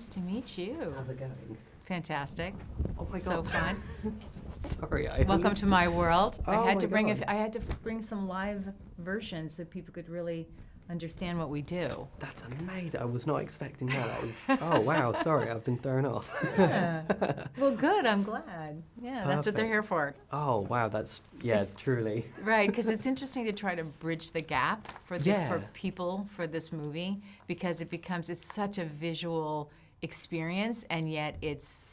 Nice to meet you. How's it going? Fantastic. Oh my God. So fun. Sorry, Welcome to my world. Oh I had to my bring God. I had to bring some live versions so people could really understand what we do. That's amazing. I was not expecting that. Oh wow, sorry, I've been thrown off. Yeah. Well, good. I'm glad. Yeah, that's what they're Perfect. here for. Oh wow, that's truly. Right, because it's interesting to try to bridge the gap for Yeah. people for this movie, because it's such a visual experience, and yet it's,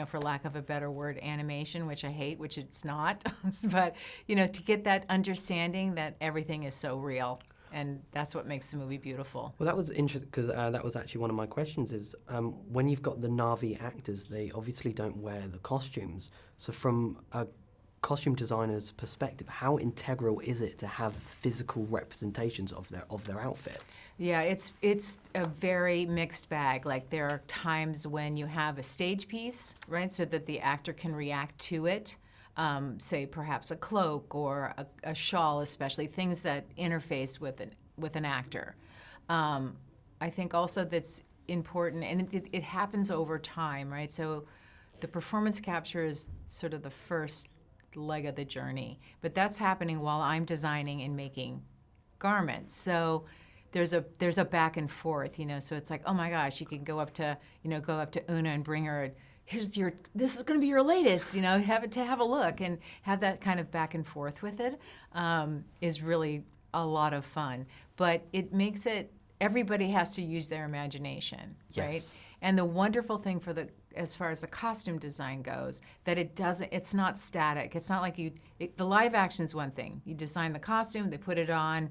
for lack of a better word, animation, which I hate, which it's not. But, to get that understanding that everything is so real, and that's what makes the movie beautiful. Well, that was interesting because that was actually one of my questions. Is when you've got the Na'vi actors, they obviously don't wear the costumes. So from a costume designer's perspective, how integral is it to have physical representations of their outfits? Yeah, it's a very mixed bag. Like, there are times when you have a stage piece, right, so that the actor can react to it. Say perhaps a cloak or a shawl, especially things that interface with an actor. I think also that's important, and it happens over time, right? So the performance capture is sort of the first leg of the journey, but that's happening while I'm designing and making garments. So there's a back and forth, so it's like, oh my gosh, you can go up to Una and bring her this is going to be your latest, have a look and have that kind of back and forth with it, is really a lot of fun. But it makes it, everybody has to use their imagination, Yes. right? And the wonderful thing as far as the costume design goes, that it's not static. It's not like the live action's one thing. You design the costume, they put it on,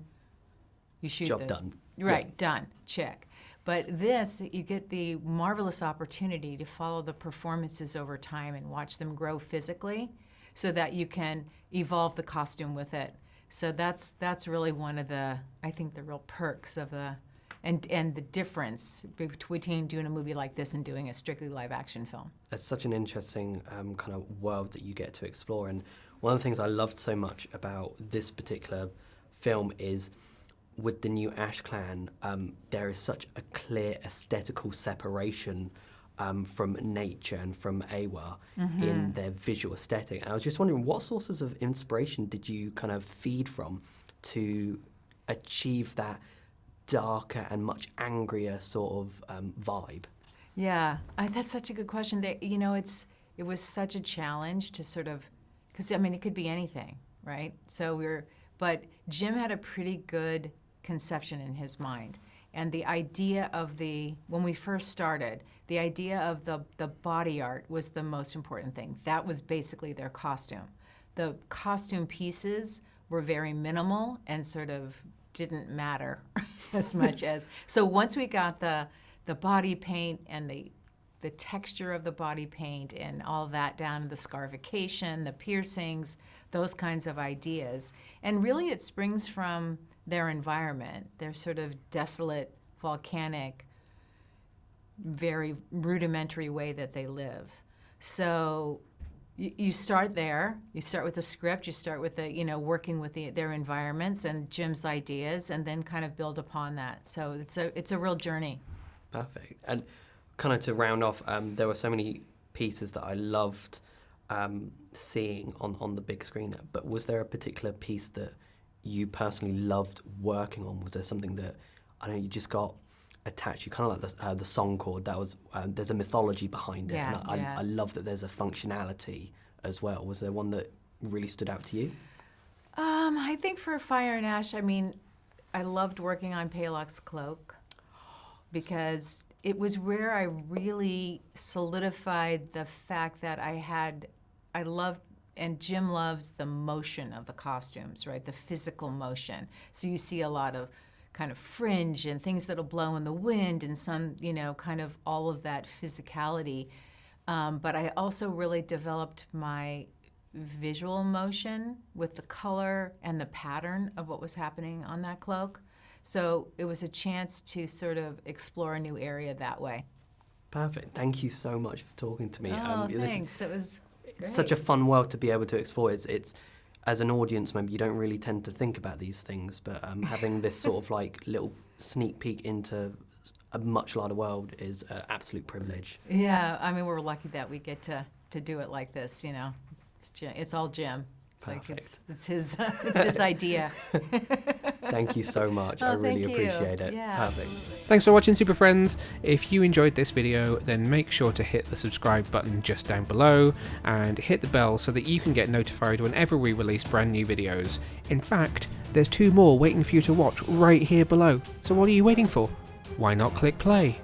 you shoot Job done. Right, Yeah. done, check. But this, you get the marvelous opportunity to follow the performances over time and watch them grow physically so that you can evolve the costume with it. So that's really one of the real perks of and the difference between doing a movie like this and doing a strictly live action film. It's such an interesting kind of world that you get to explore. And one of the things I loved so much about this particular film is with the new Ashclan, there is such a clear aesthetical separation from nature and from Awa in their visual aesthetic. And I was just wondering, what sources of inspiration did you kind of feed from to achieve that darker and much angrier sort of vibe? Yeah, that's such a good question. It was such a challenge to sort of, because it could be anything, right? But Jim had a pretty good conception in his mind, and the idea of when we first started, the idea of the body art was the most important thing. That was basically their costume. The costume pieces were very minimal and sort of didn't matter as much as. So once we got the body paint and the texture of the body paint and all that down to the scarification, the piercings, those kinds of ideas. And really it springs from their environment, their sort of desolate, volcanic, very rudimentary way that they live. So you start there. You start with the script. You start with working with their environments and Jim's ideas, and then kind of build upon that. So it's a real journey. Perfect. And kind of to round off, there were so many pieces that I loved seeing on the big screen. But was there a particular piece that you personally loved working on? Was there something that you just got attached? You kind of like the song chord. That was there's a mythology behind it, Yeah, and yeah. I love that there's a functionality as well. Was there one that really stood out to you? I think for Fire and Ash, I loved working on Palok's cloak because it was where I really solidified the fact that I loved, and Jim loves the motion of the costumes, right? The physical motion. So you see a lot of kind of fringe and things that'll blow in the wind and some, kind of all of that physicality. But I also really developed my visual motion with the color and the pattern of what was happening on that cloak. So it was a chance to sort of explore a new area that way. Perfect. Thank you so much for talking to me. Thanks. It was It's great. such a fun world to be able to explore. It's as an audience member, you don't really tend to think about these things, but having this sort of like little sneak peek into a much larger world is an absolute privilege. Yeah, I mean, we're lucky that we get to do it like this, you know. It's all Jim. It's like Perfect. it's his idea. Thank you so much. I really thank you. appreciate it. Yeah, Perfect. absolutely. Thanks for watching, super friends. If you enjoyed this video, then make sure to hit the subscribe button just down below and hit the bell so that you can get notified whenever we release brand new videos. In fact, there's 2 more waiting for you to watch right here below. So what are you waiting for? Why not click play?